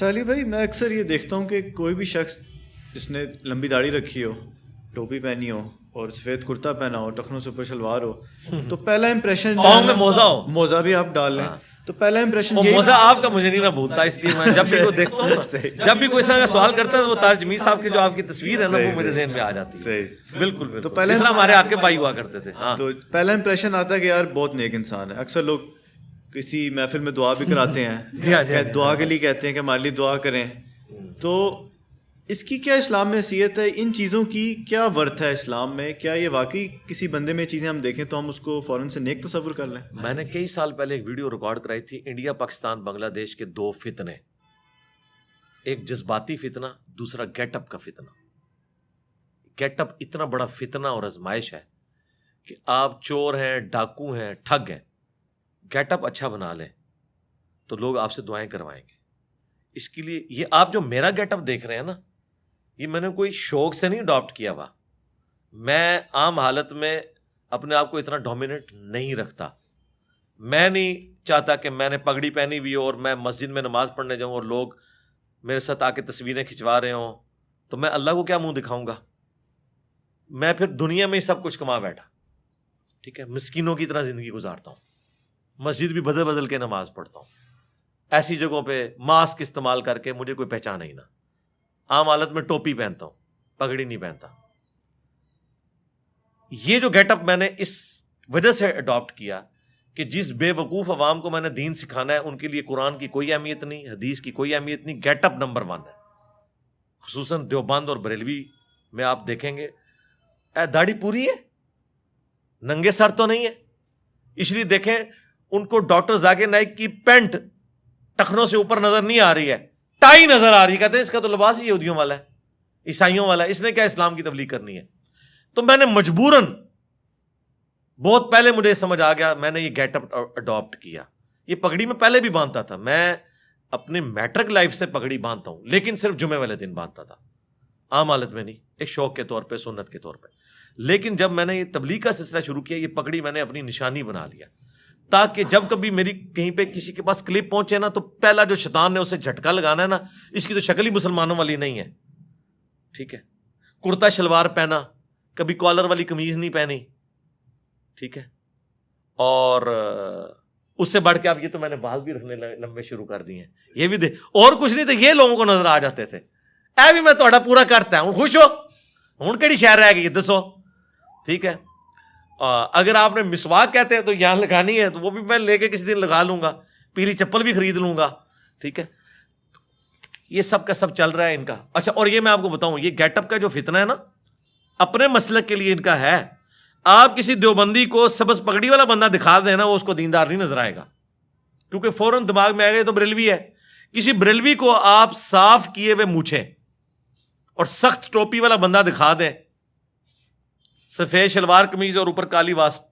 اچھا علی بھائی، میں اکثر یہ دیکھتا ہوں کہ کوئی بھی شخص جس نے لمبی داڑھی رکھی ہو، ٹوپی پہنی ہو اور سفید کرتا پہنا ہو، ٹخنوں سے اوپر شلوار ہو، تو پہلا امپریشن میں موزہ ہو، موزہ بھی آپ ڈال لیں تو پہلا امپریشن وہ موزہ آپ کا مجھے نہیں نہ بھولتا، اس لیے میں جب بھی کو دیکھتا ہوں نا، جب بھی کوئی اس طرح کا سوال کرتا ہے تو وہ طارق جمیل صاحب کی جو آپ کی تصویر ہے نا وہ میرے ذہن میں آ جاتی ہے. بالکل بالکل، تو پہلے جس طرح ہمارے آقے بھائی ہوا کرتے تھے. تو پہلا امپریشن آتا ہے کہ یار بہت نیک انسان ہے. اکثر لوگ کسی محفل میں دعا بھی کراتے ہیں، دعا کے لیے کہتے ہیں کہ ہمارے لیے دعا کریں. تو اس کی کیا اسلام میں حیثیت ہے؟ ان چیزوں کی کیا ورتھ ہے اسلام میں؟ کیا یہ واقعی کسی بندے میں چیزیں ہم دیکھیں تو ہم اس کو فوراً سے نیک تصور کر لیں؟ میں نے کئی سال پہلے ایک ویڈیو ریکارڈ کرائی تھی، انڈیا پاکستان بنگلہ دیش کے دو فتنے، ایک جذباتی فتنہ، دوسرا گیٹ اپ کا فتنہ. گیٹ اپ اتنا بڑا فتنہ اور آزمائش ہے کہ آپ چور ہیں، ڈاکو ہیں، ٹھگ ہیں، گیٹ اپ اچھا بنا لیں تو لوگ آپ سے دعائیں کروائیں گے. اس کے لیے یہ آپ جو میرا گیٹ اپ دیکھ رہے ہیں نا، یہ میں نے کوئی شوق سے نہیں اڈاپٹ کیا ہوا. میں عام حالت میں اپنے آپ کو اتنا ڈومیننٹ نہیں رکھتا. میں نہیں چاہتا کہ میں نے پگڑی پہنی ہوئی ہو اور میں مسجد میں نماز پڑھنے جاؤں اور لوگ میرے ساتھ آ کے تصویریں کھنچوا رہے ہوں تو میں اللہ کو کیا منہ دکھاؤں گا. میں پھر دنیا میں ہی سب کچھ کما بیٹھا، ٹھیک ہے، مسکینوں کی طرح زندگی گزارتا ہوں، مسجد بھی بدل بدل کے نماز پڑھتا ہوں، ایسی جگہوں پہ ماسک استعمال کر کے مجھے کوئی پہچانا ہی نہ. عام حالت میں ٹوپی پہنتا ہوں، پگڑی نہیں پہنتا. یہ جو گیٹ اپ میں نے اس وجہ سے اڈاپٹ کیا کہ جس بے وقوف عوام کو میں نے دین سکھانا ہے ان کے لیے قرآن کی کوئی اہمیت نہیں، حدیث کی کوئی اہمیت نہیں. گیٹ اپ نمبر 1 ہے. خصوصاً دیوبند اور بریلوی میں آپ دیکھیں گے داڑھی پوری ہے، ننگے سر تو نہیں ہے. اس لیے دیکھیں ان کو ڈاکٹر ذاکر نائک کی پینٹ ٹخنوں سے اوپر نظر نہیں آ رہی ہے، ٹائی نظر آ رہی ہے. کہتے ہیں اس کا تو لباس ہی یہودیوں والا ہے، عیسائیوں والا ہے، اس نے کیا اسلام کی تبلیغ کرنی ہے. تو میں نے مجبوراً، بہت پہلے مجھے سمجھ آ گیا، میں نے یہ گیٹ اپ اڈاپٹ کیا. یہ پگڑی میں پہلے بھی باندھتا تھا، میں اپنے میٹرک لائف سے پگڑی باندھتا ہوں، لیکن صرف جمعے والے دن باندھتا تھا، عام حالت میں نہیں، ایک شوق کے طور پہ، سنت کے طور پہ. لیکن جب میں نے یہ تبلیغ کا سلسلہ شروع کیا، یہ پگڑی میں نے اپنی نشانی بنا لیا تاکہ جب کبھی میری کہیں پہ کسی کے پاس کلپ پہنچے نا تو پہلا جو شیطان نے اسے جھٹکا لگانا ہے نا، اس کی تو شکل ہی مسلمانوں والی نہیں ہے، ٹھیک ہے. کرتا شلوار پہنا، کبھی کالر والی قمیض نہیں پہنی، ٹھیک ہے. اور اس سے بڑھ کے اب یہ تو میں نے بال بھی رکھنے لمبے شروع کر دیے ہیں، یہ بھی دے، اور کچھ نہیں تو یہ لوگوں کو نظر آ جاتے تھے. اے بھی میں تھوڑا پورا کرتا ہوں، خوش ہو ہوں کہڑی شہر رہ گئی دسو، ٹھیک ہے. اگر آپ نے مسواک کہتے ہیں تو یہاں لگانی ہے تو وہ بھی میں لے کے کسی دن لگا لوں گا، پیلی چپل بھی خرید لوں گا، ٹھیک ہے. یہ سب کا سب چل رہا ہے ان کا. اچھا، اور یہ میں آپ کو بتاؤں، یہ گیٹ اپ کا جو فتنہ ہے نا، اپنے مسلک کے لیے ان کا ہے. آپ کسی دیوبندی کو سبز پگڑی والا بندہ دکھا دینا، وہ اس کو دیندار نہیں نظر آئے گا، کیونکہ فوراً دماغ میں آئے گا تو بریلوی ہے. کسی بریلوی کو آپ صاف کیے ہوئے مونچھیں اور سخت ٹوپی والا بندہ دکھا دیں، سفید شلوار قمیض اور اوپر کالی واسٹ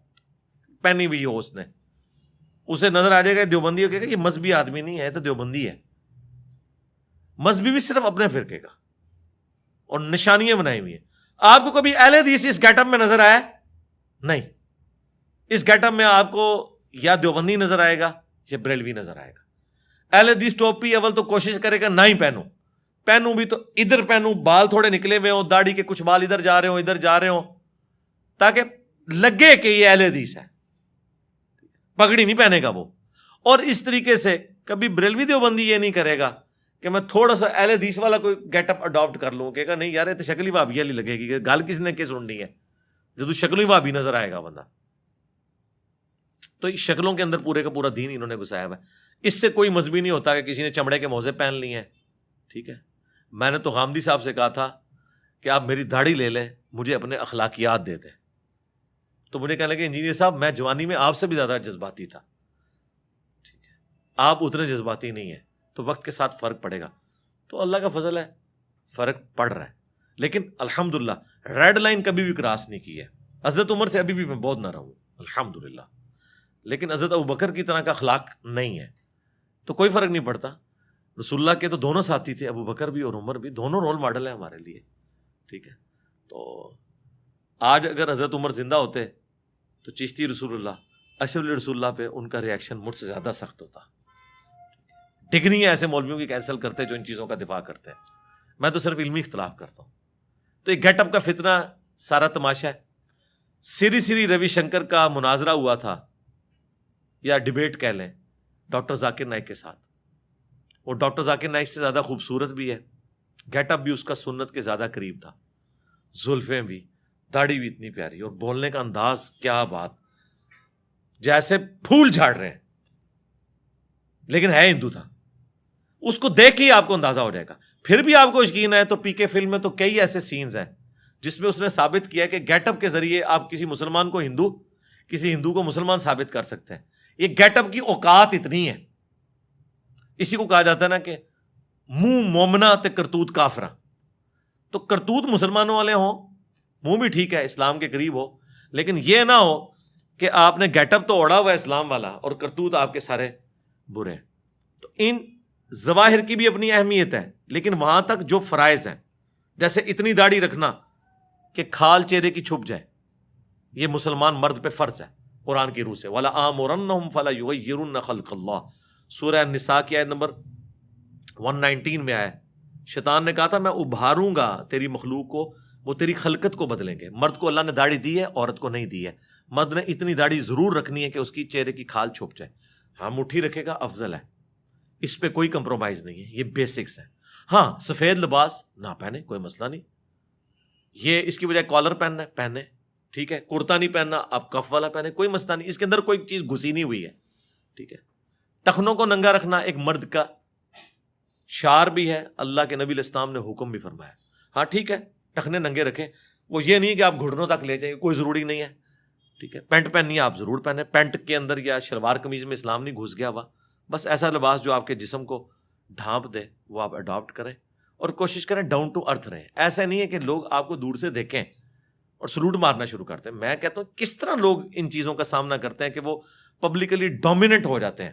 پہنی ہوئی ہو، اس نے، اسے نظر آ جائے گا دیوبندی ہو، کہے گا یہ مذہبی آدمی نہیں ہے تو دیوبندی ہے. مذہبی بھی صرف اپنے فرقے کا، اور نشانیاں بنائی ہوئی ہیں. آپ کو کبھی اہل حدیث اس گیٹ اپ میں نظر آیا؟ نہیں. اس گیٹ اپ میں آپ کو یا دیوبندی نظر آئے گا یا بریلوی نظر آئے گا. اہل حدیث ٹوپی اول تو کوشش کرے گا نہ ہی پہنوں بھی تو ادھر پہنوں، بال تھوڑے نکلے ہوئے ہوں، داڑھی کے کچھ بال ادھر جا رہے ہوں، ادھر جا رہے ہوں، تاکہ لگے کہ یہ اہل حدیث ہے. پگڑی نہیں پہنے گا وہ. اور اس طریقے سے کبھی بریلوی دیوبندی یہ نہیں کرے گا کہ میں تھوڑا سا اہل حدیث والا کوئی گیٹ اپ اڈاپٹ کر لوں، کہے گا نہیں یار یہ تو شکل ہی بھابی والی لگے گی، گال کس نے کس سننی ہے، جب شکل ہی بھابی نظر آئے گا بندہ. تو شکلوں کے اندر پورے کا پورا دین انہوں نے گھسایا ہوا ہے. اس سے کوئی مذہبی نہیں ہوتا کہ کسی نے چمڑے کے موزے پہن لی ہیں، ٹھیک ہے. میں نے تو غامدی صاحب سے کہا تھا کہ آپ میری داڑھی لے لیں، مجھے اپنے اخلاقیات دے دیں. تو مجھے کہنے لگے انجینئر صاحب میں جوانی میں آپ سے بھی زیادہ جذباتی تھا، ٹھیک ہے، آپ اتنے جذباتی نہیں ہیں، تو وقت کے ساتھ فرق پڑے گا. تو اللہ کا فضل ہے، فرق پڑ رہا ہے. لیکن الحمدللہ ریڈ لائن کبھی بھی کراس نہیں کی ہے. حضرت عمر سے ابھی بھی میں بہت نہ رہوں الحمدللہ، لیکن حضرت ابوبکر کی طرح کا اخلاق نہیں ہے تو کوئی فرق نہیں پڑتا. رسول اللہ کے تو دونوں ساتھی تھے، ابوبکر بھی اور عمر بھی، دونوں رول ماڈل ہیں ہمارے لیے، ٹھیک ہے. تو آج اگر حضرت عمر زندہ ہوتے تو چشتی رسول اللہ، اشرف علی رسول اللہ پہ ان کا ریاکشن مجھ سے زیادہ سخت ہوتا. ڈگریاں ایسے مولویوں کی کینسل کرتے جو ان چیزوں کا دفاع کرتے ہیں. میں تو صرف علمی اختلاف کرتا ہوں. تو ایک گیٹ اپ کا فتنہ سارا تماشا ہے. سری روی شنکر کا مناظرہ ہوا تھا یا ڈیبیٹ کہہ لیں ڈاکٹر ذاکر نائک کے ساتھ. وہ ڈاکٹر ذاکر نائک سے زیادہ خوبصورت بھی ہے, گیٹ اپ بھی اس کا سنت کے زیادہ قریب تھا, زلفیں بھی, داڑھی بھی اتنی پیاری, اور بولنے کا انداز کیا بات, جیسے پھول جھاڑ رہے ہیں, لیکن ہے ہندو تھا. اس کو دیکھ کے ہی آپ کو اندازہ ہو جائے گا. پھر بھی آپ کو یقین ہے تو پی کے فلم میں تو کئی ایسے سینز ہیں جس میں اس نے ثابت کیا کہ گیٹ اپ کے ذریعے آپ کسی مسلمان کو ہندو, کسی ہندو کو مسلمان ثابت کر سکتے ہیں. یہ گیٹ اپ کی اوقات اتنی ہے. اسی کو کہا جاتا ہے نا کہ منہ مومنا تے کرتوت کافرا. تو کرتوت مسلمانوں والے ہوں, منہ بھی ٹھیک ہے اسلام کے قریب ہو, لیکن یہ نہ ہو کہ آپ نے گیٹ اپ تو اوڑا ہوا ہے اسلام والا اور کرتوت آپ کے سارے برے ہیں. تو ان ظواہر کی بھی اپنی اہمیت ہے, لیکن وہاں تک جو فرائض ہیں, جیسے اتنی داڑھی رکھنا کہ کھال چہرے کی چھپ جائے, یہ مسلمان مرد پہ فرض ہے قرآن کی روح سے. وَلَا آمُرَنَّهُمْ فَلَا يُغَيِّرُنَّ خَلْقَ اللَّهِ, سورہ النساء کی آیت نمبر 119 میں آیا. شیطان نے کہا تھا میں ابھاروں گا تیری مخلوق کو, وہ تیری خلقت کو بدلیں گے. مرد کو اللہ نے داڑھی دی ہے, عورت کو نہیں دی ہے. مرد نے اتنی داڑھی ضرور رکھنی ہے کہ اس کی چہرے کی کھال چھپ جائے. ہاں مٹھی رکھے گا افضل ہے, اس پہ کوئی کمپرومائز نہیں ہے, یہ بیسکس ہے. ہاں سفید لباس نہ پہنے کوئی مسئلہ نہیں, یہ اس کی بجائے کالر پہننا ہے پہنے, ٹھیک ہے. کرتا نہیں پہننا آپ کف والا پہنے, کوئی مسئلہ نہیں, اس کے اندر کوئی چیز گھسی نہیں ہوئی ہے, ٹھیک ہے. ٹخنوں کو ننگا رکھنا ایک مرد کا شعار بھی ہے, اللہ کے نبی علیہ السلام نے حکم بھی فرمایا. ہاں ٹھیک ہے ٹخنے ننگے رکھیں, وہ یہ نہیں کہ آپ گھٹنوں تک لے جائیں, کوئی ضروری نہیں ہے, ٹھیک ہے. پینٹ پہننی ہے آپ ضرور پہنیں, پینٹ کے اندر یا شلوار قمیض میں اسلام نہیں گھس گیا ہوا. بس ایسا لباس جو آپ کے جسم کو ڈھانپ دے وہ آپ اڈاپٹ کریں, اور کوشش کریں ڈاؤن ٹو ارتھ رہیں. ایسا نہیں ہے کہ لوگ آپ کو دور سے دیکھیں اور سلوٹ مارنا شروع کرتے ہیں. میں کہتا ہوں کس طرح لوگ ان چیزوں کا سامنا کرتے ہیں کہ وہ پبلکلی ڈومیننٹ ہو جاتے ہیں,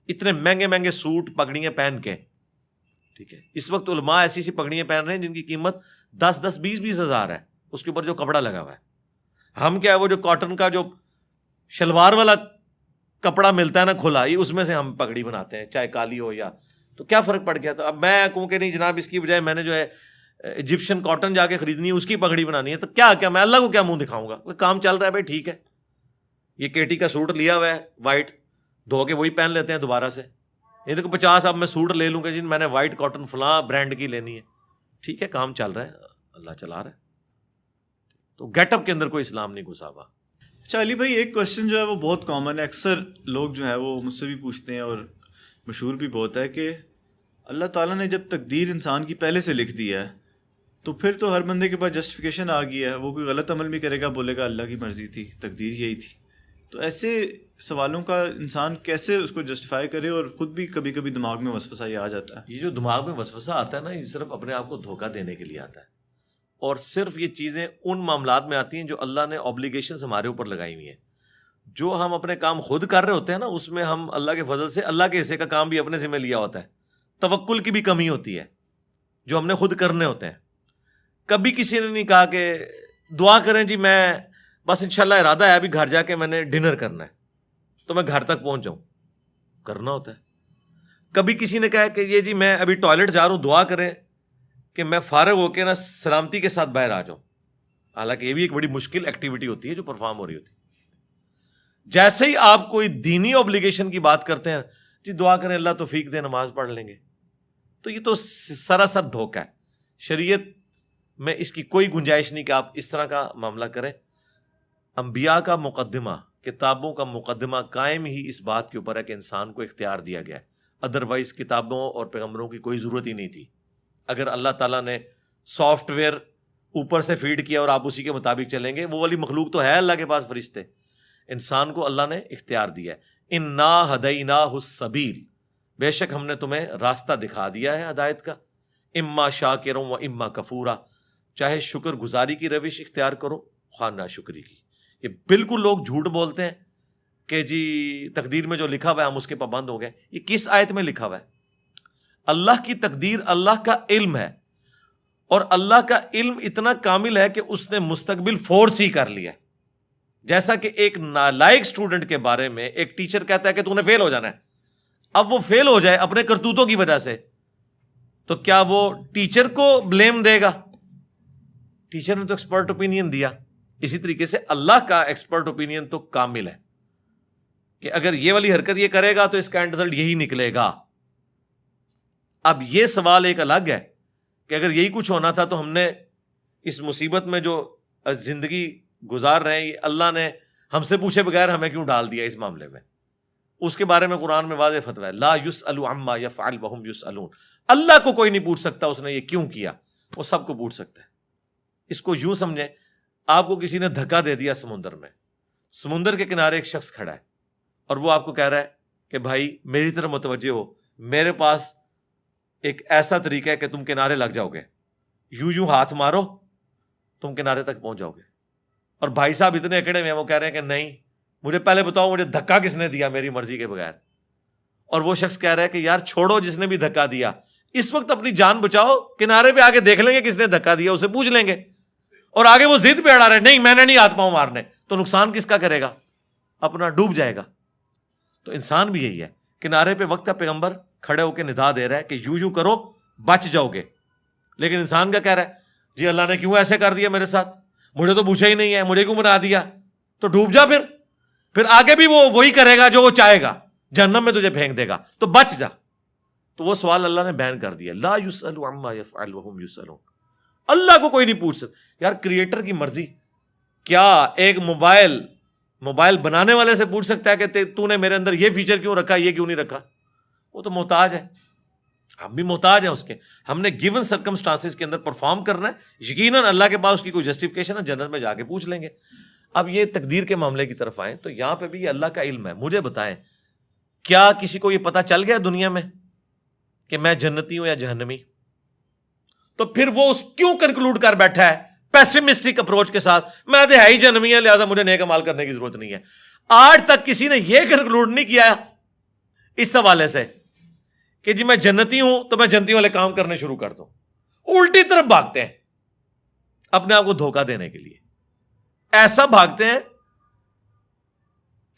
اتنے مہنگے مہنگے سوٹ پگڑیاں پہن کے, ٹھیک ہے. اس وقت علماء ایسی ایسی پگڑیاں پہن رہے ہیں جن کی قیمت 10-20 ہزار ہے, اس کے اوپر جو کپڑا لگا ہوا ہے. ہم کیا ہے وہ جو کاٹن کا جو شلوار والا کپڑا ملتا ہے نا کھلا, یہ اس میں سے ہم پگڑی بناتے ہیں, چاہے کالی ہو یا, تو کیا فرق پڑ گیا. تو اب میں کہوں کہ نہیں جناب اس کی بجائے میں نے جو ہے ایجپشن کاٹن جا کے خریدنی ہے, اس کی پگڑی بنانی ہے, تو کیا میں اللہ کو کیا منہ دکھاؤں گا. کام چل رہا ہے بھائی, ٹھیک ہے. یہ کیٹی کا سوٹ لیا ہوا ہے وائٹ, دھو کے وہی پہن لیتے ہیں دوبارہ سے. یہ دیکھو 50 اب میں سوٹ لے لوں گا جن میں نے وائٹ کاٹن فلاں برانڈ کی لینی ہے, ٹھیک ہے. کام چل رہا ہے, اللہ چلا رہا ہے. تو گیٹ اپ کے اندر کوئی اسلام نہیں گھسا ہوا. اچھا علی بھائی, ایک کوشچن جو ہے وہ بہت کامن ہے, اکثر لوگ جو ہے وہ مجھ سے بھی پوچھتے ہیں اور مشہور بھی بہت ہے, کہ اللہ تعالیٰ نے جب تقدیر انسان کی پہلے سے لکھ دی ہے تو پھر تو ہر بندے کے پاس جسٹیفیکیشن آ گئی ہے, وہ کوئی غلط عمل بھی کرے گا بولے گا اللہ کی مرضی تھی, تقدیر یہی تھی. تو ایسے سوالوں کا انسان کیسے اس کو جسٹیفائی کرے, اور خود بھی کبھی کبھی دماغ میں وسوسہ یہ آ جاتا ہے. یہ جو دماغ میں وسوسہ آتا ہے نا, یہ صرف اپنے آپ کو دھوکہ دینے کے لیے آتا ہے, اور صرف یہ چیزیں ان معاملات میں آتی ہیں جو اللہ نے اوبلیگیشنز ہمارے اوپر لگائی ہوئی ہیں. جو ہم اپنے کام خود کر رہے ہوتے ہیں نا, اس میں ہم اللہ کے فضل سے اللہ کے حصے کا کام بھی اپنے ذمہ لیا ہوتا ہے. توکل کی بھی کمی ہوتی ہے جو ہم نے خود کرنے ہوتے ہیں. کبھی کسی نے نہیں کہا کہ دعا کریں جی میں بس انشاءاللہ ارادہ ہے ابھی گھر جا کے میں نے ڈنر کرنا ہے تو میں گھر تک پہنچ جاؤں, کرنا ہوتا ہے. کبھی کسی نے کہا کہ یہ جی میں ابھی ٹوائلٹ جا رہا ہوں, دعا کریں کہ میں فارغ ہو کے نا سلامتی کے ساتھ باہر آ جاؤں. حالانکہ یہ بھی ایک بڑی مشکل ایکٹیویٹی ہوتی ہے جو پرفارم ہو رہی ہوتی ہے. جیسے ہی آپ کوئی دینی اوبلیگیشن کی بات کرتے ہیں, جی دعا کریں اللہ توفیق دے نماز پڑھ لیں گے, تو یہ تو سراسر دھوکہ ہے. شریعت میں اس کی کوئی گنجائش نہیں کہ آپ اس طرح کا معاملہ کریں. انبیاء کا مقدمہ, کتابوں کا مقدمہ قائم ہی اس بات کے اوپر ہے کہ انسان کو اختیار دیا گیا ہے. ادروائز کتابوں اور پیغمبروں کی کوئی ضرورت ہی نہیں تھی. اگر اللہ تعالیٰ نے سافٹ ویئر اوپر سے فیڈ کیا اور آپ اسی کے مطابق چلیں گے, وہ والی مخلوق تو ہے اللہ کے پاس فرشتے. انسان کو اللہ نے اختیار دیا ہے. اِنَّا هَدَيْنَاهُ السَّبِيلَ, بے شک ہم نے تمہیں راستہ دکھا دیا ہے ہدایت کا. اما شاکرا و اما کفورا, چاہے شکر گزاری کی روش اختیار کرو خواہ ناشکری کی. یہ بالکل لوگ جھوٹ بولتے ہیں کہ جی تقدیر میں جو لکھا ہوا ہے ہم اس کے پابند ہو گئے. یہ کس آیت میں لکھا ہوا ہے؟ اللہ کی تقدیر اللہ کا علم ہے, اور اللہ کا علم اتنا کامل ہے کہ اس نے مستقبل فورس ہی کر لیا. جیسا کہ ایک نالائق اسٹوڈنٹ کے بارے میں ایک ٹیچر کہتا ہے کہ تو نے فیل ہو جانا ہے, اب وہ فیل ہو جائے اپنے کرتوتوں کی وجہ سے، تو کیا وہ ٹیچر کو بلیم دے گا؟ ٹیچر نے تو ایکسپرٹ اوپینین دیا. اسی طریقے سے اللہ کا ایکسپرٹ اوپینین تو کامل ہے کہ اگر یہ والی حرکت یہ کرے گا تو اس کا اینڈ رزلٹ یہی نکلے گا. اب یہ سوال ایک الگ ہے کہ اگر یہی کچھ ہونا تھا تو ہم نے اس مصیبت میں جو زندگی گزار رہے ہیں یہ اللہ نے ہم سے پوچھے بغیر ہمیں کیوں ڈال دیا اس معاملے میں؟ اس کے بارے میں قرآن میں واضح فتویٰ ہے، لا یسأل عما یفعل وہم یسألون. اللہ کو کوئی نہیں پوچھ سکتا اس نے یہ کیوں کیا، وہ سب کو پوچھ سکتا ہے. اس کو یوں سمجھیں، آپ کو کسی نے دھکا دے دیا سمندر میں، سمندر کے کنارے ایک شخص کھڑا ہے اور وہ آپ کو کہہ رہا ہے کہ بھائی میری طرف متوجہ ہو، میرے پاس ایک ایسا طریقہ ہے کہ تم کنارے لگ جاؤ گے، یوں ہاتھ مارو تم کنارے تک پہنچ جاؤ گے. اور بھائی صاحب اتنے اکڑے میں ہیں، وہ کہہ رہے ہیں کہ نہیں، مجھے پہلے بتاؤ مجھے دھکا کس نے دیا میری مرضی کے بغیر. اور وہ شخص کہہ رہا ہے کہ یار چھوڑو جس نے بھی دھکا دیا، اس وقت اپنی جان بچاؤ، کنارے پہ آگے دیکھ لیں گے کس نے دھکا دیا، اسے پوچھ لیں گے. اور آگے وہ ضد پہ اڑا رہے نہیں میں نے نہیں ہاتھ پاؤں مارنے، تو نقصان کس کا کرے گا؟ اپنا، ڈوب جائے گا. تو انسان بھی یہی ہے، کنارے پہ وقت کا پیغمبر کھڑے ہو کے ندا دے رہا ہے کہ یوں کرو بچ جاؤ گے، لیکن انسان کا کہہ رہا ہے جی اللہ نے کیوں ایسے کر دیا میرے ساتھ، مجھے تو پوچھا ہی نہیں ہے، مجھے کیوں بنا دیا؟ تو ڈوب جا، پھر آگے بھی وہ وہی کرے گا جو وہ چاہے گا، جہنم میں تجھے پھینک دے گا، تو بچ جا. تو وہ سوال اللہ نے بیان کر دیا، لا یسأل عما یفعل وہم یسألون. اللہ کو کوئی نہیں پوچھ سکتا. یار کریٹر کی مرضی، کیا ایک موبائل بنانے والے سے پوچھ سکتا ہے کہ تو نے میرے اندر یہ فیچر کیوں رکھا، یہ کیوں نہیں رکھا؟ وہ تو محتاج ہے، ہم بھی محتاج ہیں اس کے. ہم نے گیون سرکمسٹانسز کے اندر پرفارم کرنا ہے، یقیناً اللہ کے پاس اس کی کوئی جسٹیفیکیشن ہے، جنت میں جا کے پوچھ لیں گے. اب یہ تقدیر کے معاملے کی طرف آئیں تو یہاں پہ بھی یہ اللہ کا علم ہے. مجھے بتائیں کیا کسی کو یہ پتا چل گیا دنیا میں کہ میں جنتی ہوں یا جہنمی؟ تو پھر وہ اس کیوں کنکلوڈ کر بیٹھا ہے پیسمسٹک اپروچ کے ساتھ، میں تو ہے ہی جہنمی ہے لہٰذا مجھے نیک عمل کرنے کی ضرورت نہیں ہے. آج تک کسی نے یہ کنکلوڈ نہیں کیا اس حوالے سے کہ جی میں جنتی ہوں تو میں جنتی والے کام کرنے شروع کر دوں. الٹی طرف بھاگتے ہیں اپنے آپ کو دھوکہ دینے کے لیے. ایسا بھاگتے ہیں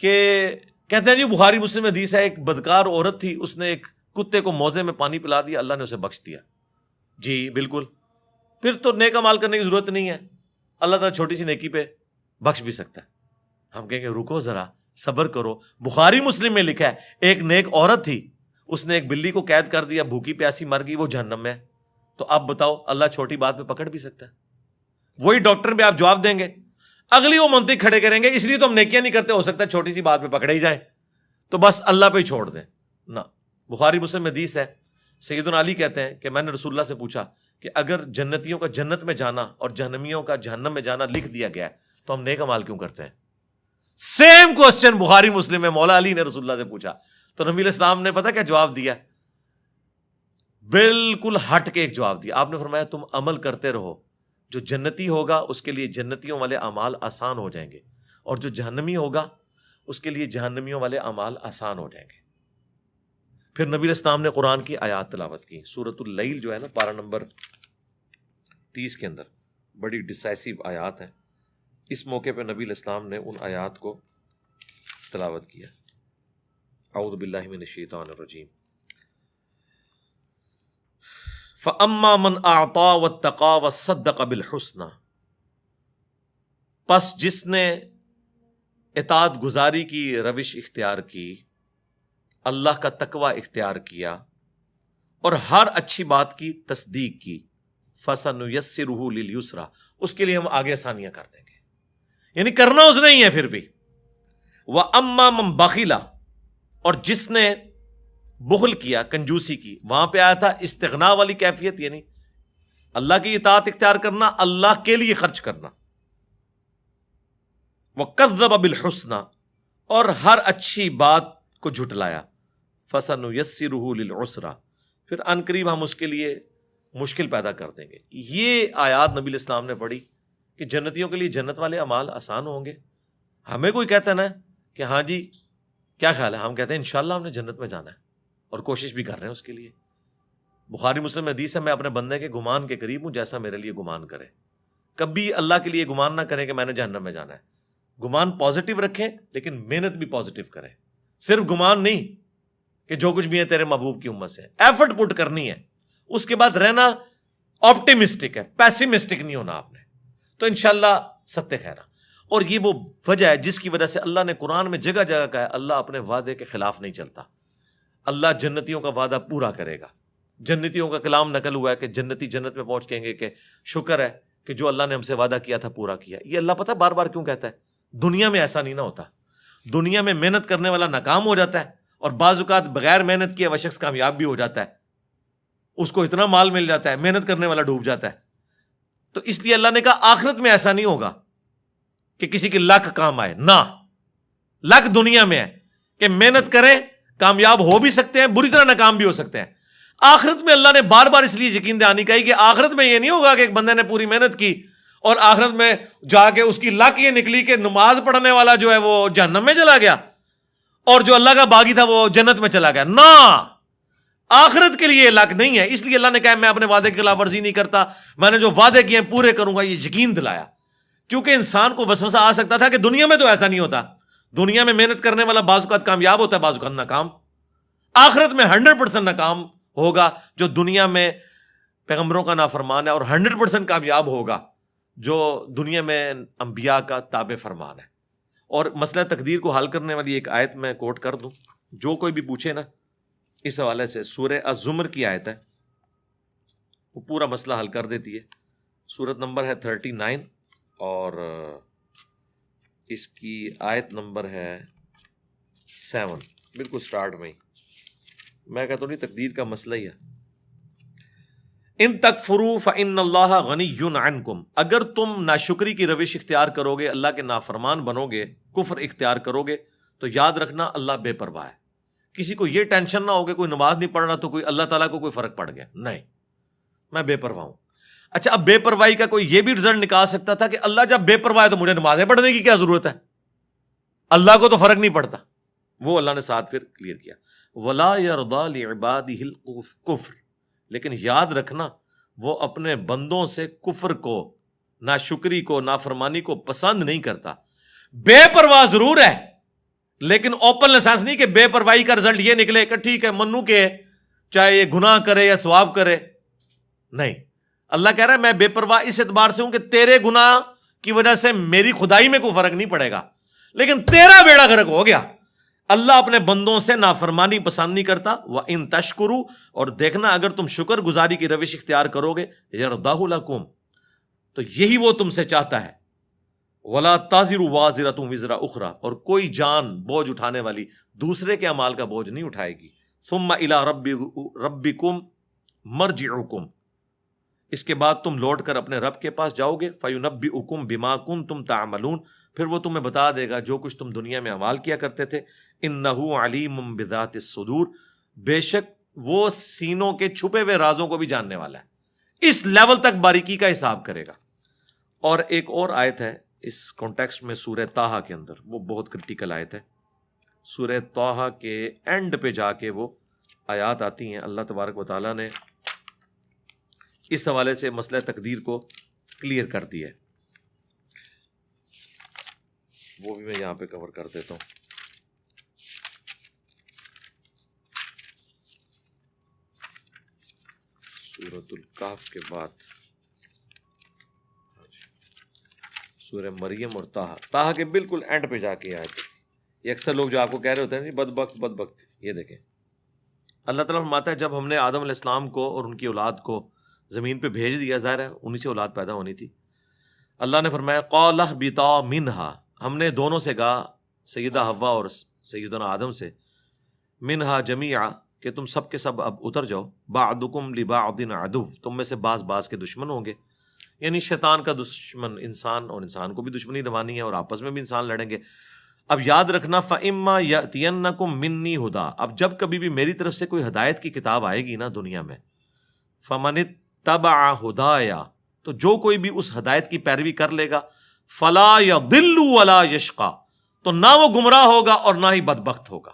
کہ کہتے ہیں جی بخاری مسلم حدیث ہے، ایک بدکار عورت تھی، اس نے ایک کتے کو موزے میں پانی پلا دیا، اللہ نے اسے بخش دیا. جی بالکل، پھر تو نیک عمل کرنے کی ضرورت نہیں ہے، اللہ تعالیٰ چھوٹی سی نیکی پہ بخش بھی سکتا ہے. ہم کہیں گے رکو ذرا، صبر کرو. بخاری مسلم میں لکھا ہے ایک نیک عورت تھی، اس نے ایک بلی کو قید کر دیا، بھوکی پیاسی مر گئی، وہ جہنم میں ہے. تو اب بتاؤ اللہ چھوٹی بات پہ پکڑ بھی سکتا ہے؟ وہی ڈاکٹر پہ آپ جواب دیں گے، اگلی وہ منطق کھڑے کریں گے اس لیے تو ہم نیکیاں نہیں کرتے، ہو سکتا ہے چھوٹی سی بات پہ پکڑے ہی جائیں تو بس اللہ پہ ہی چھوڑ دیں. نہ، بخاری مسلم حدیث ہے، سیدنا علی کہتے ہیں کہ میں نے رسول اللہ سے پوچھا کہ اگر جنتیوں کا جنت میں جانا اور جہنمیوں کا جہنم میں جانا لکھ دیا گیا ہے تو ہم نیک اعمال کیوں کرتے ہیں؟ سیم کوسچن بخاری مسلم میں مولا علی نے رسول اللہ سے پوچھا تو نبی علیہ السلام نے پتہ کیا جواب دیا؟ بالکل ہٹ کے ایک جواب دیا. آپ نے فرمایا تم عمل کرتے رہو، جو جنتی ہوگا اس کے لیے جنتیوں والے اعمال آسان ہو جائیں گے، اور جو جہنمی ہوگا اس کے لیے جہنمیوں والے اعمال آسان ہو جائیں گے. پھر نبی علیہ السلام نے قرآن کی آیات تلاوت کی. سورۃ اللیل جو ہے نا، پارہ نمبر 30 کے اندر بڑی ڈسائسو آیات ہیں. اس موقع پہ نبی علیہ السلام نے ان آیات کو تلاوت کیا. اعوذ باللہ من الشیطان الرجیم. فَأَمَّا مَنْ أَعْطَى وَاتَّقَى وَصَدَّقَ بِالْحُسْنَى، پس جس نے اطاعت گزاری کی روش اختیار کی، اللہ کا تقوی اختیار کیا اور ہر اچھی بات کی تصدیق کی، فَسَنُيَسِّرُهُ لِلْيُسْرَى، اس کے لیے ہم آگے آسانیاں کر دیں گے. یعنی کرنا اس نے ہی ہے پھر بھی. وَأَمَّا مَنْ بَخِلَ، اور جس نے بخل کیا، کنجوسی کی، وہاں پہ آیا تھا استغنا والی کیفیت، یعنی اللہ کی اطاعت اختیار کرنا، اللہ کے لیے خرچ کرنا. وَكَذَّبَ بِالْحُسْنَى، اور ہر اچھی بات کو جھٹلایا. فَسَنُيَسِّرُهُ لِلْعُسْرَى، پھر ان قریب ہم اس کے لیے مشکل پیدا کر دیں گے. یہ آیات نبی علیہ السلام نے پڑھی کہ جنتیوں کے لیے جنت والے اعمال آسان ہوں گے. ہمیں کوئی کہتا ہے نا کہ ہاں جی کیا خیال ہے، ہم کہتے ہیں انشاءاللہ ہم نے جنت میں جانا ہے اور کوشش بھی کر رہے ہیں اس کے لیے. بخاری مسلم حدیث ہے میں اپنے بندے کے گمان کے قریب ہوں جیسا میرے لیے گمان کرے. کبھی اللہ کے لیے گمان نہ کریں کہ میں نے جہنم میں جانا ہے. گمان پازیٹیو رکھیں لیکن محنت بھی پازیٹیو کریں. صرف گمان نہیں، کہ جو کچھ بھی ہے تیرے محبوب کی امت سے، ایفرٹ پٹ کرنی ہے، اس کے بعد رہنا آپٹیمسٹک ہے، پیسیمسٹک نہیں ہونا آپ نے، تو انشاءاللہ ستہ خیرہ۔ اور یہ وہ وجہ ہے جس کی وجہ سے اللہ نے قرآن میں جگہ جگہ کہا ہے اللہ اپنے وعدے کے خلاف نہیں چلتا، اللہ جنتیوں کا وعدہ پورا کرے گا۔ جنتیوں کا کلام نقل ہوا ہے کہ جنتی جنت میں پہنچ کہیں گے کہ شکر ہے کہ جو اللہ نے ہم سے وعدہ کیا تھا پورا کیا۔ یہ اللہ پتہ بار بار کیوں کہتا ہے؟ دنیا میں ایسا نہیں نہ ہوتا، دنیا میں محنت کرنے والا ناکام ہو جاتا ہے، اور بعض اوقات بغیر محنت کیے وہ شخص کامیاب بھی ہو جاتا ہے، اس کو اتنا مال مل جاتا ہے، محنت کرنے والا ڈوب جاتا ہے۔ تو اس لیے اللہ نے کہا آخرت میں ایسا نہیں ہوگا کہ کسی کی لاکھ کام آئے، نہ، لاکھ دنیا میں ہے کہ محنت کریں کامیاب ہو بھی سکتے ہیں، بری طرح ناکام بھی ہو سکتے ہیں۔ آخرت میں اللہ نے بار بار اس لیے یقین دہانی کہی کہ آخرت میں یہ نہیں ہوگا کہ ایک بندے نے پوری محنت کی اور آخرت میں جا کے اس کی لاکھ یہ نکلی کہ نماز پڑھنے والا جو ہے وہ جہنم میں چلا گیا اور جو اللہ کا باغی تھا وہ جنت میں چلا گیا۔ نہ، آخرت کے لیے لاکھ نہیں ہے۔ اس لیے اللہ نے کہا میں اپنے وعدے کی خلاف ورزی نہیں کرتا، میں نے جو وعدے کیے ہیں پورے کروں گا، یہ یقین دلایا۔ کیونکہ انسان کو وسوسہ آ سکتا تھا کہ دنیا میں تو ایسا نہیں ہوتا، دنیا میں محنت کرنے والا بعض اوقات کامیاب ہوتا ہے، بعض اوقات ناکام۔ آخرت میں 100% ناکام ہوگا جو دنیا میں پیغمبروں کا نافرمان ہے، اور 100% کامیاب ہوگا جو دنیا میں انبیاء کا تابع فرمان ہے۔ اور مسئلہ تقدیر کو حل کرنے والی ایک آیت میں کوٹ کر دوں، جو کوئی بھی پوچھے نا اس حوالے سے، سورہ الزمر کی آیت ہے، وہ پورا مسئلہ حل کر دیتی ہے۔ سورت نمبر ہے 39 اور اس کی آیت نمبر ہے 7، بالکل سٹارٹ میں ہی۔ میں کہتا ہوں نہیں تقدیر کا مسئلہ ہی ہے۔ ان تکفروا فإن اللہ غنی عنکم، اگر تم ناشکری کی روش اختیار کرو گے، اللہ کے نافرمان بنو گے، کفر اختیار کرو گے، تو یاد رکھنا اللہ بے پرواہ ہے۔ کسی کو یہ ٹینشن نہ ہو کہ کوئی نماز نہیں پڑھ رہا تو کوئی اللہ تعالیٰ کو کوئی فرق پڑ گیا، نہیں، میں بے پرواہ ہوں۔ اچھا، اب بے پرواہی کا کوئی یہ بھی رزلٹ نکال سکتا تھا کہ اللہ جب بے پرواہ ہے تو مجھے نمازیں پڑھنے کی کیا ضرورت ہے، اللہ کو تو فرق نہیں پڑتا۔ وہ اللہ نے ساتھ پھر کلیئر کیا، وَلَا يَرْضَى لِعِبَادِهِ الْكُفْرَ، لیکن یاد رکھنا وہ اپنے بندوں سے کفر کو، ناشکری کو، نافرمانی کو پسند نہیں کرتا۔ بے پرواہ ضرور ہے، لیکن اوپن لائسنس نہیں کہ بے پرواہی کا رزلٹ یہ نکلے کہ ٹھیک ہے منو کے چاہے یہ گناہ کرے یا ثواب کرے، نہیں۔ اللہ کہہ رہا ہے میں بے پرواہ اس اعتبار سے ہوں کہ تیرے گناہ کی وجہ سے میری خدائی میں کوئی فرق نہیں پڑے گا، لیکن تیرا بیڑا غرق ہو گیا۔ اللہ اپنے بندوں سے نافرمانی پسند نہیں کرتا۔ وَإِن تَشْكُرُوا، اور دیکھنا اگر تم شکر گزاری کی روش اختیار کرو گے، يَرْضَهُ لَكُمْ، تو یہی وہ تم سے چاہتا ہے۔ وَلَا تَزِرُ وَازِرَةٌ وِزْرَ أُخْرَى، اور کوئی جان بوجھ اٹھانے والی دوسرے کے اعمال کا بوجھ نہیں اٹھائے گی۔ ثُمَّ إِلَىٰ رَبِّكُمْ مَرْجِعُكُمْ، اس کے بعد تم لوٹ کر اپنے رب کے پاس جاؤ گے۔ فَيُنَبِّئُكُمْ بِمَا كُنتُمْ تَعْمَلُونَ، پھر وہ تمہیں بتا دے گا جو کچھ تم دنیا میں اعمال کیا کرتے تھے۔ إِنَّهُ عَلِيمٌ بِذَاتِ الصُّدُورِ، بے شک وہ سینوں کے چھپے ہوئے رازوں کو بھی جاننے والا ہے، اس لیول تک باریکی کا حساب کرے گا۔ اور ایک اور آیت ہے اس کانٹیکسٹ میں سورہ طٰہٰ کے اندر، وہ بہت کرٹیکل آیت ہے۔ سورہ طٰہٰ کے اینڈ پہ جا کے وہ آیات آتی ہیں، اللہ تبارک و تعالیٰ نے اس حوالے سے مسئلہ تقدیر کو کلیئر کر دیا ہے، وہ بھی میں یہاں پہ کور کر دیتا ہوں۔ سورۃ الکہف کے بعد سورہ مریم اور طٰہٰ کے بالکل اینڈ پہ جا کے آئے تھے۔ یہ اکثر لوگ جو آپ کو کہہ رہے ہوتے ہیں بدبخت، یہ دیکھیں اللہ تعالیٰ فرماتا ہے جب ہم نے آدم علیہ السلام کو اور ان کی اولاد کو زمین پہ بھیج دیا، ظاہر ہے انہی سے اولاد پیدا ہونی تھی، اللہ نے فرمایا قَالَ اهْبِطَا مِنْهَا، ہم نے دونوں سے کہا، سیدہ حوا اور سیدنا آدم سے، مِنْهَا جَمِيعًا، کہ تم سب کے سب اب اتر جاؤ، بَعْضُكُمْ لِبَعْضٍ عَدُوٌّ، تم میں سے بعض کے دشمن ہوں گے، یعنی شیطان کا دشمن انسان، اور انسان کو بھی دشمنی روانی ہے، اور آپس میں بھی انسان لڑیں گے۔ اب یاد رکھنا فَإِمَّا يَأْتِيَنَّكُم مِّنِّي ہُدًى، اب جب کبھی بھی میری طرف سے کوئی ہدایت کی کتاب آئے گی نا دنیا میں، فَمَنِ اتَّبَعَ ہُدَايَ، تو جو کوئی بھی اس ہدایت کی پیروی کر لے گا، فَلَا يَضِلُّ وَلَا يَشْقَى، تو نہ وہ گمراہ ہوگا اور نہ ہی بدبخت ہوگا۔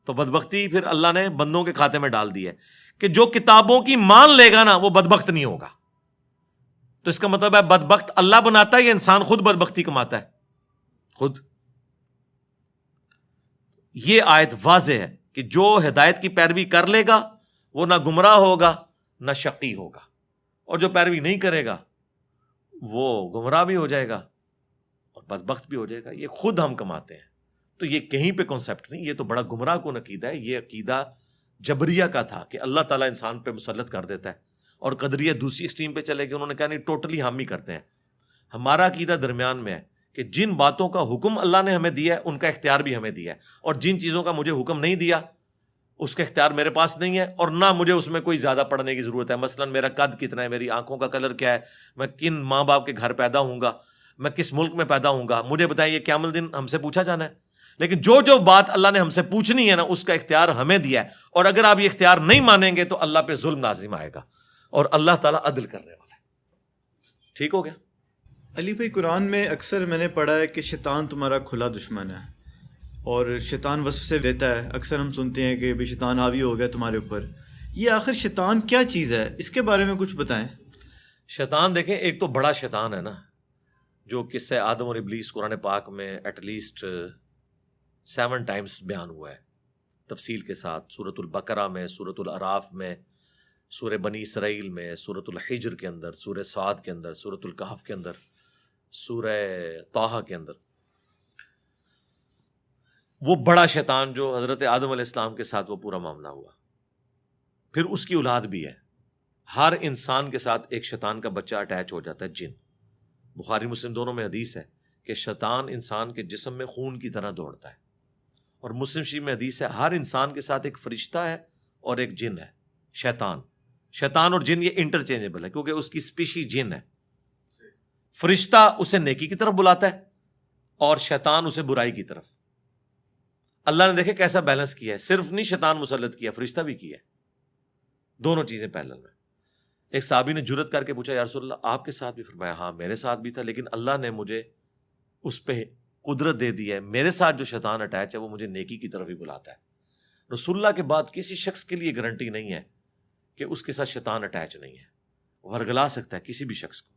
تو بدبختی پھر اللہ نے بندوں کے کھاتے میں ڈال دی ہے کہ جو کتابوں کی مان لے گا نا وہ بدبخت نہیں ہوگا۔ تو اس کا مطلب ہے بدبخت اللہ بناتا ہے یا انسان خود بدبختی کماتا ہے؟ خود۔ یہ آیت واضح ہے کہ جو ہدایت کی پیروی کر لے گا وہ نہ گمراہ ہوگا نہ شقی ہوگا، اور جو پیروی نہیں کرے گا وہ گمراہ بھی ہو جائے گا اور بدبخت بھی ہو جائے گا۔ یہ خود ہم کماتے ہیں، تو یہ کہیں پہ کنسیپٹ نہیں، یہ تو بڑا گمراہ کن عقیدہ ہے۔ یہ عقیدہ جبریہ کا تھا کہ اللہ تعالیٰ انسان پہ مسلط کر دیتا ہے، اور قدریہ دوسری ایکسٹریم پہ چلے گئے، انہوں نے کہا نہیں ٹوٹلی ہم ہی کرتے ہیں۔ ہمارا عقیدہ درمیان میں ہے کہ جن باتوں کا حکم اللہ نے ہمیں دیا ہے ان کا اختیار بھی ہمیں دیا ہے، اور جن چیزوں کا مجھے حکم نہیں دیا اس کا اختیار میرے پاس نہیں ہے، اور نہ مجھے اس میں کوئی زیادہ پڑھنے کی ضرورت ہے۔ مثلا میرا قد کتنا ہے، میری آنکھوں کا کلر کیا ہے، میں کن ماں باپ کے گھر پیدا ہوں گا، میں کس ملک میں پیدا ہوں گا، مجھے بتائیں، یہ قیامت الدین ہم سے پوچھا جانا ہے۔ لیکن جو بات اللہ نے ہم سے پوچھنی ہے نا، اس کا اختیار ہمیں دیا ہے، اور اگر آپ یہ اختیار نہیں مانیں گے تو اللہ پہ ظلم لازم آئے گا، اور اللہ تعالیٰ عدل کرنے والا ہے۔ ٹھیک ہو گیا؟ علی بھائی، قرآن میں اکثر میں نے پڑھا ہے کہ شیطان تمہارا کھلا دشمن ہے، اور شیطان وصف سے دیتا ہے، اکثر ہم سنتے ہیں کہ بھی شیطان حاوی ہو گیا تمہارے اوپر۔ یہ آخر شیطان کیا چیز ہے، اس کے بارے میں کچھ بتائیں۔ شیطان دیکھیں، ایک تو بڑا شیطان ہے نا، جو قصہ آدم اور ابلیس قرآن پاک میں ایٹ لیسٹ 7 ٹائمز بیان ہوا ہے تفصیل کے ساتھ، سورۃ البقرہ میں، سورۃ الاعراف میں، سورہ بنی اسرائیل میں، سورۃ الحجر کے اندر، سورہ صاد کے اندر، سورۃ الکہف کے اندر، سورہ طٰہٰ کے اندر۔ وہ بڑا شیطان جو حضرت آدم علیہ السلام کے ساتھ وہ پورا معاملہ ہوا، پھر اس کی اولاد بھی ہے۔ ہر انسان کے ساتھ ایک شیطان کا بچہ اٹیچ ہو جاتا ہے، جن۔ بخاری مسلم دونوں میں حدیث ہے کہ شیطان انسان کے جسم میں خون کی طرح دوڑتا ہے، اور مسلم شریف میں حدیث ہے ہر انسان کے ساتھ ایک فرشتہ ہے اور ایک جن ہے۔ شیطان اور جن یہ انٹرچینجبل ہے، کیونکہ اس کی اسپیشی جن ہے۔ فرشتہ اسے نیکی کی طرف بلاتا ہے اور شیطان اسے برائی کی طرف۔ اللہ نے دیکھے کیسا بیلنس کیا ہے، صرف نہیں شیطان مسلط کیا، فرشتہ بھی کیا ہے، دونوں چیزیں پیرلل میں۔ ایک صحابی نے جرت کر کے پوچھا، یا رسول اللہ آپ کے ساتھ بھی؟ فرمایا ہاں میرے ساتھ بھی تھا، لیکن اللہ نے مجھے اس پہ قدرت دے دی ہے، میرے ساتھ جو شیطان اٹیچ ہے وہ مجھے نیکی کی طرف ہی بلاتا ہے۔ رسول اللہ کے بعد کسی شخص کے لیے گارنٹی نہیں ہے کہ اس کے ساتھ شیطان اٹیچ نہیں ہے، وہ ورگلا سکتا ہے کسی بھی شخص کو۔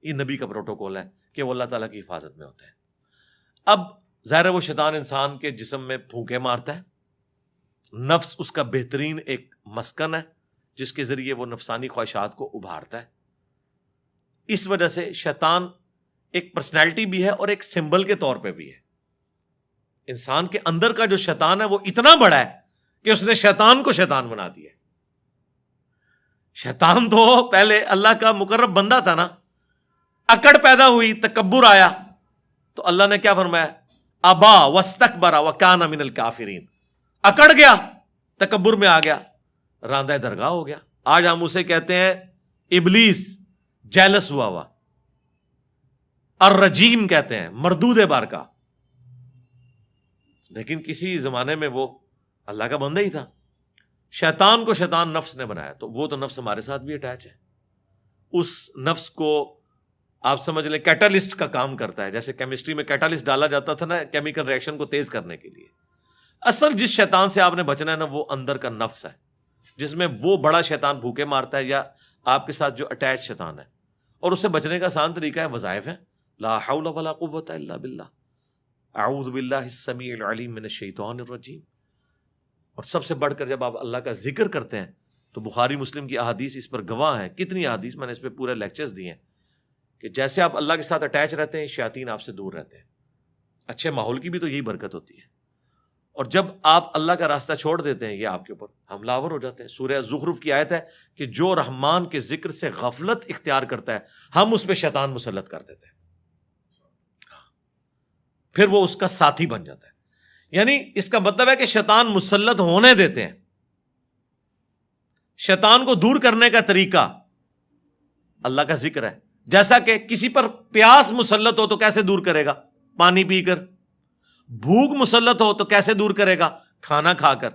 یہ نبی کا پروٹوکول ہے کہ وہ اللہ تعالیٰ کی حفاظت میں ہوتا ہے۔ اب ظاہر ہے وہ شیطان انسان کے جسم میں پھونکے مارتا ہے، نفس اس کا بہترین ایک مسکن ہے جس کے ذریعے وہ نفسانی خواہشات کو ابھارتا ہے۔ اس وجہ سے شیطان ایک پرسنالٹی بھی ہے اور ایک سمبل کے طور پہ بھی ہے۔ انسان کے اندر کا جو شیطان ہے وہ اتنا بڑا ہے کہ اس نے شیطان کو شیطان بنا دیا ہے۔ شیطان تو پہلے اللہ کا مقرب بندہ تھا نا، اکڑ پیدا ہوئی، تکبر آیا، تو اللہ نے کیا فرمایا؟ ابا واستکبر وکان من الکافرین۔ اکڑ گیا، تکبر میں آ گیا، راندہ درگاہ ہو گیا۔ آج ہم اسے کہتے ہیں ابلیس، جیلس ہوا ہوا، الرجیم کہتے ہیں، مردود بارکا۔ لیکن کسی زمانے میں وہ اللہ کا بندہ ہی تھا۔ شیطان کو شیطان نفس نے بنایا، تو وہ تو نفس ہمارے ساتھ بھی اٹیچ ہے۔ اس نفس کو آپ سمجھ لیں کیٹالسٹ کا کام کرتا ہے، جیسے کیمسٹری میں کیٹالسٹ ڈالا جاتا تھا نا کیمیکل ریئیکشن کو تیز کرنے کے لیے۔ اصل جس شیطان سے آپ نے بچنا ہے نا، وہ اندر کا نفس ہے، جس میں وہ بڑا شیطان بھوکے مارتا ہے، یا آپ کے ساتھ جو اٹیچ شیطان ہے۔ اور اس سے بچنے کا آسان طریقہ ہے، وظائف ہے، لا حول ولا قوت الا باللہ، اعوذ باللہ السمیع العلیم من الشیطان الرجیم۔ اور سب سے بڑھ کر جب آپ اللہ کا ذکر کرتے ہیں تو بخاری مسلم کی احادیث اس پر گواہ ہیں، کتنی احادیث، میں نے اس پہ پورے لیکچرز دیے ہیں کہ جیسے آپ اللہ کے ساتھ اٹیچ رہتے ہیں، شیاطین آپ سے دور رہتے ہیں۔ اچھے ماحول کی بھی تو یہی برکت ہوتی ہے۔ اور جب آپ اللہ کا راستہ چھوڑ دیتے ہیں، یہ آپ کے اوپر حملہ آور ہو جاتے ہیں۔ سورہ زخرف کی آیت ہے کہ جو رحمان کے ذکر سے غفلت اختیار کرتا ہے، ہم اس پہ شیطان مسلط کر دیتے ہیں، پھر وہ اس کا ساتھی بن جاتا ہے۔ یعنی اس کا مطلب ہے کہ شیطان مسلط ہونے دیتے ہیں۔ شیطان کو دور کرنے کا طریقہ اللہ کا ذکر ہے۔ جیسا کہ کسی پر پیاس مسلط ہو تو کیسے دور کرے گا؟ پانی پی کر۔ بھوک مسلط ہو تو کیسے دور کرے گا؟ کھانا کھا کر۔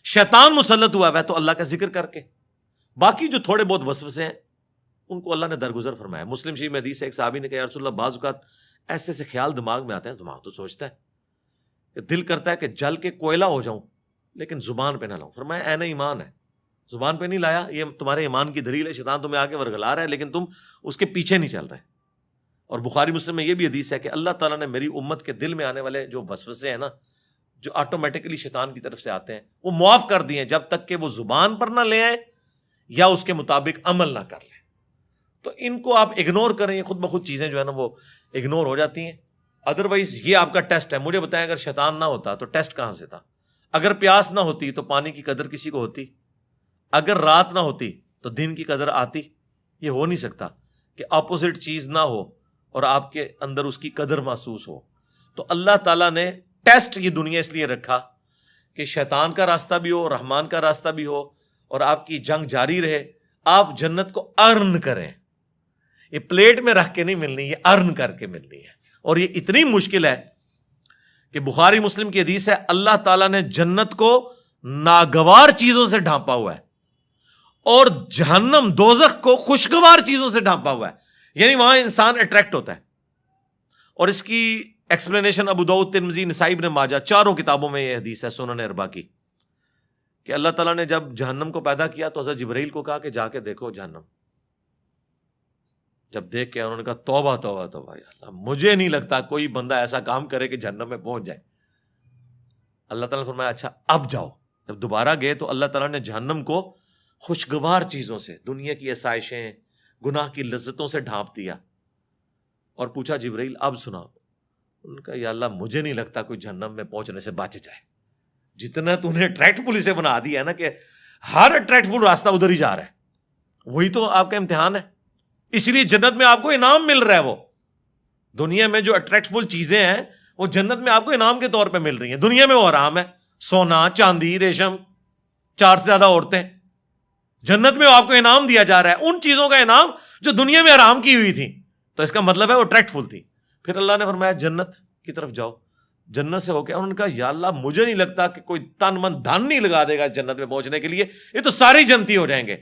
شیطان مسلط ہوا ہے تو اللہ کا ذکر کر کے۔ باقی جو تھوڑے بہت وسوسے ہیں ان کو اللہ نے درگزر فرمایا۔ مسلم شریف میں حدیث ہے، ایک صحابی نے کہا یا رسول اللہ، بعض اوقات ایسے سے خیال دماغ میں آتے ہیں، دماغ تو سوچتا ہے کہ دل کرتا ہے کہ جل کے کوئلہ ہو جاؤں لیکن زبان پہ نہ لاؤں۔ فرمایا عین ایمان ہے، زبان پہ نہیں لایا، یہ تمہارے ایمان کی دلیل ہے۔ شیطان تمہیں آگے ورگلا رہا ہے لیکن تم اس کے پیچھے نہیں چل رہے۔ اور بخاری مسلم میں یہ بھی حدیث ہے کہ اللہ تعالیٰ نے میری امت کے دل میں آنے والے جو وسوسے ہیں نا، جو آٹومیٹکلی شیطان کی طرف سے آتے ہیں وہ معاف کر دیے جب تک کہ وہ زبان پر نہ لے آئے یا اس کے مطابق عمل نہ کر لیں. تو ان کو آپ اگنور کریں, یہ خود بخود چیزیں جو ہے نا وہ اگنور ہو جاتی ہیں. ادروائز یہ آپ کا ٹیسٹ ہے. مجھے بتائیں اگر شیطان نہ ہوتا تو ٹیسٹ کہاں سے تھا؟ اگر پیاس نہ ہوتی تو پانی کی قدر کسی کو ہوتی؟ اگر رات نہ ہوتی تو دن کی قدر آتی؟ یہ ہو نہیں سکتا کہ اپوزٹ چیز نہ ہو اور آپ کے اندر اس کی قدر محسوس ہو. تو اللہ تعالیٰ نے ٹیسٹ یہ دنیا اس لیے رکھا کہ شیطان کا راستہ بھی ہو, رحمان کا راستہ بھی ہو, اور آپ کی جنگ جاری رہے. آپ جنت کو ارن کریں. یہ پلیٹ میں رکھ کے نہیں ملنی, یہ ارن کر کے ملنی ہے. اور یہ اتنی مشکل ہے کہ بخاری مسلم کی حدیث ہے, اللہ تعالیٰ نے جنت کو ناگوار چیزوں سے ڈھانپا ہوا ہے اور جہنم دوزخ کو خوشگوار چیزوں سے ڈھانپا ہوا ہے. یعنی وہاں انسان اٹریکٹ ہوتا ہے. اور اس کی ایکسپلینیشن ابو داؤد, ترمذی, نسائی, ابن ماجہ چاروں کتابوں میں یہ حدیث ہے سنن اربعہ کی, کہ اللہ تعالیٰ نے جب جہنم کو پیدا کیا تو حضرت جبرائیل کو کہا کہ جا کے دیکھو جہنم. جب دیکھ کے انہوں نے کہا توبہ توبہ توبہ, یا اللہ مجھے نہیں لگتا کوئی بندہ ایسا کام کرے کہ جہنم میں پہنچ جائے. اللہ تعالیٰ نے فرمایا اچھا اب جاؤ. جب دوبارہ گئے تو اللہ تعالیٰ نے جہنم کو خوشگوار چیزوں سے, دنیا کی آسائشیں, گناہ کی لذتوں سے ڈھانپ دیا. اور پوچھا جبرائیل اب سناؤ. ان کا یا اللہ مجھے نہیں لگتا کوئی جہنم میں پہنچنے سے بچ جائے. جتنا تو نے اٹریکٹفل اسے بنا دیا ہے نا کہ ہر اٹریکٹفل راستہ ادھر ہی جا رہا ہے, وہی تو آپ کا امتحان ہے. اس لیے جنت میں آپ کو انعام مل رہا ہے. وہ دنیا میں جو اٹریکٹفل چیزیں ہیں وہ جنت میں آپ کو انعام کے طور پہ مل رہی ہیں. دنیا میں وہ حرام ہے, سونا, چاندی, ریشم, 4 سے زیادہ عورتیں. جنت میں آپ کو انعام دیا جا رہا ہے ان چیزوں کا انعام جو دنیا میں حرام کی ہوئی تھی. تو اس کا مطلب ہے وہ اٹریکٹفل تھی. پھر اللہ نے فرمایا جنت کی طرف جاؤ. جنت سے ہو کے انہوں نے کہا یا اللہ مجھے نہیں لگتا کہ کوئی تن من دھن نہیں لگا دے گا جنت میں پہنچنے کے لیے, یہ تو سارے جنتی ہو جائیں گے.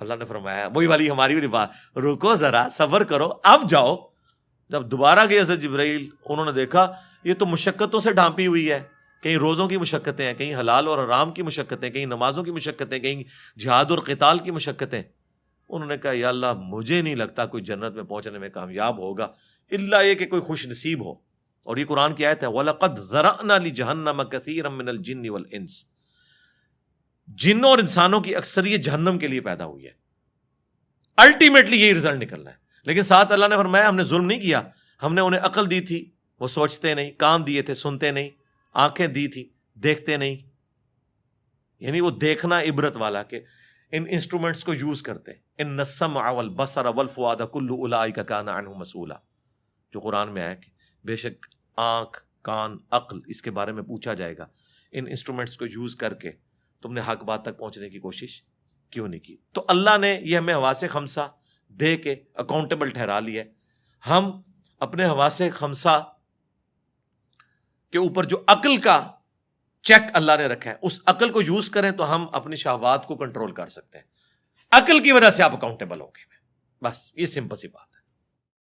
اللہ نے فرمایا وہی والی ہماری بھی بات, رکو ذرا صبر کرو اب جاؤ. جب دوبارہ گئے حضرت جبرائیل, انہوں نے دیکھا یہ تو مشقتوں سے ڈھانپی ہوئی ہے. کہیں روزوں کی مشقتیں ہیں, کہیں حلال اور حرام کی مشقتیں, کہیں نمازوں کی مشقتیں, کہیں جہاد اور قتال کی مشقتیں. انہوں نے کہا یا اللہ مجھے نہیں لگتا کوئی جنت میں پہنچنے میں کامیاب ہوگا الا یہ کہ کوئی خوش نصیب ہو. اور یہ قرآن کی آیت ہے وَلَقَدْ ذَرَأْنَا لِجَهَنَّمَ كَثِيرًا مِّنَ الْجِنِّ وَالْإِنسِ. جنوں اور انسانوں کی اکثریت جہنم کے لیے پیدا ہوئی ہے. الٹیمیٹلی یہی رزلٹ نکلنا ہے. لیکن ساتھ اللہ نے فرمایا ہم نے ظلم نہیں کیا, ہم نے انہیں عقل دی تھی وہ سوچتے نہیں, کان دیے تھے سنتے نہیں, آنکھیں دی تھی دیکھتے نہیں. یعنی وہ دیکھنا عبرت والا کہ ان انسٹرومنٹس کو یوز کرتے. ان السمع والبصر والفؤاد کل اولئک کان عنہ مسئولا, جو قرآن میں ہے کہ بے شک آنکھ, کان, عقل اس کے بارے میں پوچھا جائے گا. ان انسٹرومنٹس کو یوز کر کے تم نے حق بات تک پہنچنے کی کوشش کیوں نہیں کی؟ تو اللہ نے یہ ہمیں حواس خمسہ دے کے اکاؤنٹیبل ٹھہرا لیا ہے. ہم اپنے حواس خمسہ کے اوپر جو عقل کا چیک اللہ نے رکھا ہے اس عقل کو یوز کریں تو ہم اپنی شہوات کو کنٹرول کر سکتے ہیں. عقل کی وجہ سے آپ اکاؤنٹیبل ہو گئے. بس یہ سمپل سی بات.